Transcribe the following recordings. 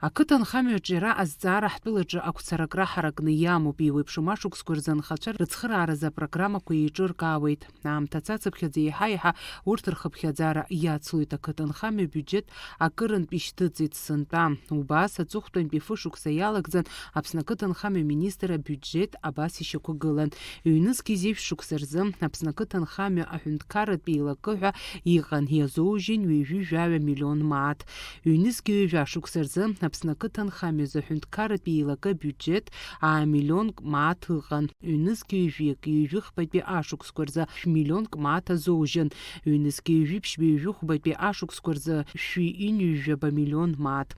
Ақыҭанхамҩаҿы иара азҵаара ҳтәылаҿы ақәцаракра ҳаракны иамоуп, иеиуеиԥшым ашықәсқәа рзы анхацәа рыцхырааразы апрограммақәа еиҿыркаауеит. Аамҭа цацыԥхьаӡа еиҳа-еиҳа урҭ рхыԥхьаӡара иацлоит. Ақыҭанхамҩа биуџьет акырынтә ишьҭыҵит сынтәа. Убас аҵыхәтәантәи фышықәса иалагӡан Аԥсны ақыҭанхамҩа министр абиуџьет абас ишьақәгылан. Ҩнызқьи зеиԥш шықәса рзы Аԥсны ақыҭанхамҩа аҳәынҭқарратә еилакы ҳәа иҟан, иазоужьын ҩажәи миллион мааҭ. Ҩнызқьи ҩажәа шықәса рзы Аԥсны ақыҭанхамҩа аҳәынҭқарратә еилакы биуџьет миллионк мааҭ ыҟан. Ҩнызқьи ҩажәи ашықәсқәа рзы миллионк мааҭ азоужьын. Ҩнызқьи ҩажәи ашықәсқәа рзы миллион мааҭ.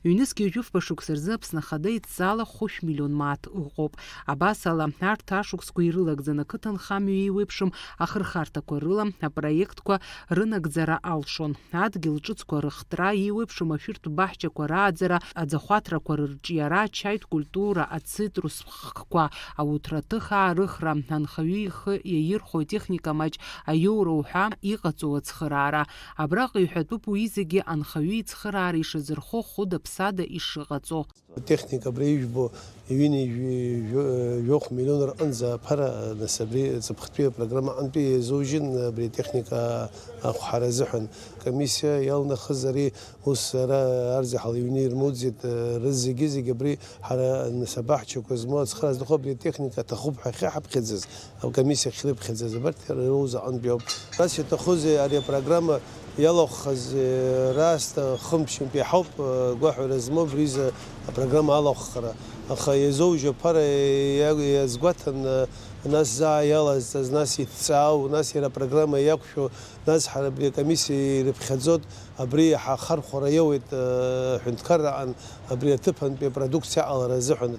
Ҩнызқьи ҩажәи шықәса рзы Аԥсны Ахада идҵала миллион мааҭ ыҟоуп. Абас ала арҭ ашықәсқәа ирылагӡан ақыҭанхамҩа еиуеиԥшым ахырхарҭақәа рыла апроектқәа рынагӡара алшон. Адгьыл ҿыцқәа рыхтра, еиуеиԥшым ашәыртә баҳчақәа рааӡара, аӡахәаҭрақәа рырҿиара, ачаитә культура, ацитрус хкқәа, ауҭраҭыхаа рыхра, анхаҩы ихы иаирхәо атехника маҷ аиоура уҳәа иҟаҵоу ацхыраара. Абраҟа иҳәатәуп уи зегьы анхаҩы ицхыраара ишазырхо хәыда-ԥсада ишыҟаҵо. Техника брижбо вини жох миллион анза пара насабри цапхтве программа анпи зоужин бри техника харазхан комиссия ялна хазари усара арзи халюнир мудзит рзиги габри хара насабах чукозмот خلاص دخل بری تکنیک تخوب حقیقت خدز او کمیسیه خلیب خدز برد روز آن بیام بس تخوز علی برنامه یلا خز راست خمشیم به حب گوه رزمو بریز برنامه علا خرا خیلی زوج پر یزگوتن ناس زایل از ناسی تساو ناسی را برنامه یکشو ناس حال بری کمیسیه ربخدزود بری حخر خورایوت حنتکر عن بری تپن به پرودکسیا على رزحن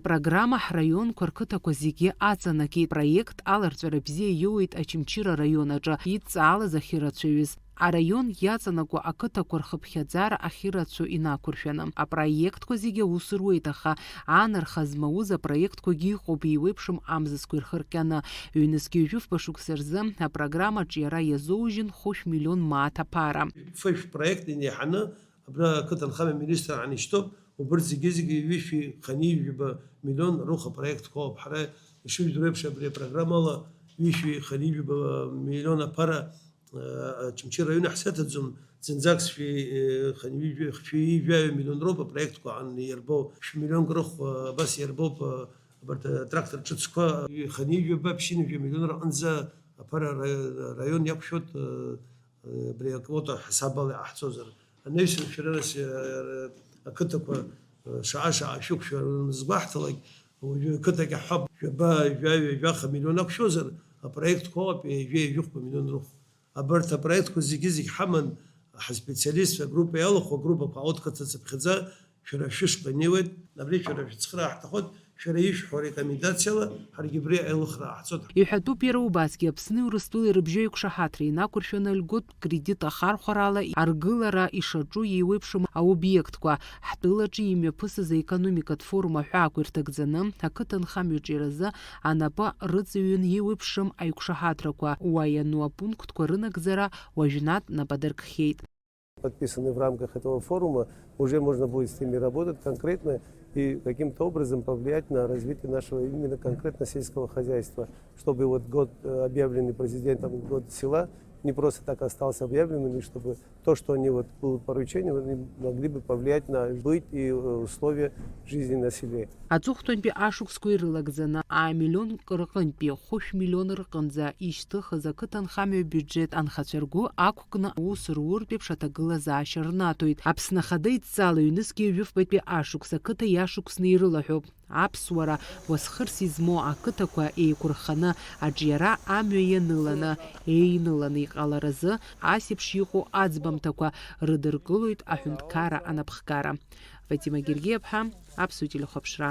Программа ҳраионқәа рқыҭақәа зегьы аҵанакит. Проект аларҵәара бзиа иоуит Очамчыра раионаҿы идҵаалаз ахьырацәаҩыз. Араион иаҵанакуа ақыҭақәа рхыԥхьаӡара ахьырацәоу инақәыршәаны. Апроектқәа зегьы аус руеит, аха аанарха змауз апроектқәагьы иҟоуп еиуеиԥшым амзазқәа ирхырҟьаны. Ҩнызқьи ҩажәи шықәса рзы апрограммаҿы иара иазоужьын миллион мааҭ аԥара. Фыжә проект иниҳаны абра ақыҭанхамҩа министр анишьҭоуп وبرد زيجي ويفي خنيج يبقى مليون روخ بروجكت كوب حرا شو يدربش بري برنامج الله ويفي خنيج يبقى مليون بارا تمشي رايون حسيت تزم زنزاكس في خنيج في مليون روبا بروجكت كو عن يربو في مليون روخ بس يربو برد تراكتور تشتسكو خنيج يبقى بشين في مليون انزا بارا رايون يبشوت بري كوتا حساب الله احتوزر الناس في راس كتك شعشع شوك شو مزبحت لك وكتك حب جا مليون أكشوزر بروجكت كوب جا مليون روح أبرت بروجكت كوزيجيزك حمن سبيشاليست في جروب يالخ وجروب قاعد كتسب خزا شرفش بنيود نبري شرف تسخرا تاخد شريش حوري كميداتسيلا حرجبري الأخرى حصد يحطوا بيرو باسكي بسني ورستول ربجيك شحاتري ناكورشون الجود كريديت آخر خرالا أرجلرا إشجو يويبشم أو بيكتكوا حتلاقي يميبس زي إقتصادية فورما حاكور تجزنم هكتن خاميجي رزا أنا با رزيون يويبشم أيك شحاتركوا وينو بونكت كورنك زرا وجنات نبدرك хейт. Подписаны в рамках этого форума, уже можно будет с ними работать конкретно и каким-то образом повлиять на развитие нашего именно конкретно сельского хозяйства, чтобы вот год, объявленный президентом, год села, не просто так остался объявленным, и чтобы то, что они вот будут поручения, они могли бы повлиять на быт и условия жизни на селе. Аҵыхәтәантәи ашықәсқәа ирылагӡаны миллион рҟынтәи миллион рҟынӡа ишьҭыхыз ақыҭанхамҩа биуџьет анхацәа ргәы ақәкны аус руртәеиԥш аҭагылазаашьа рнаҭоит. Аԥсны Ахада идҵала ҩнызқьи ҩажәи ашықәс ақыҭа иашықәсны ирылаҳәоуп. Аԥсуара уасхырс измоу ақыҭақәа еиқәырханы аҿиара амҩа ианыланы, еиныланы иҟаларазы асеиԥш иҟоу аӡбамҭақәа рыдыркылоит аҳәынҭқарра анапхгара. Фатима Гергиев-ԥҳа, Аԥсуа телехәаԥшра.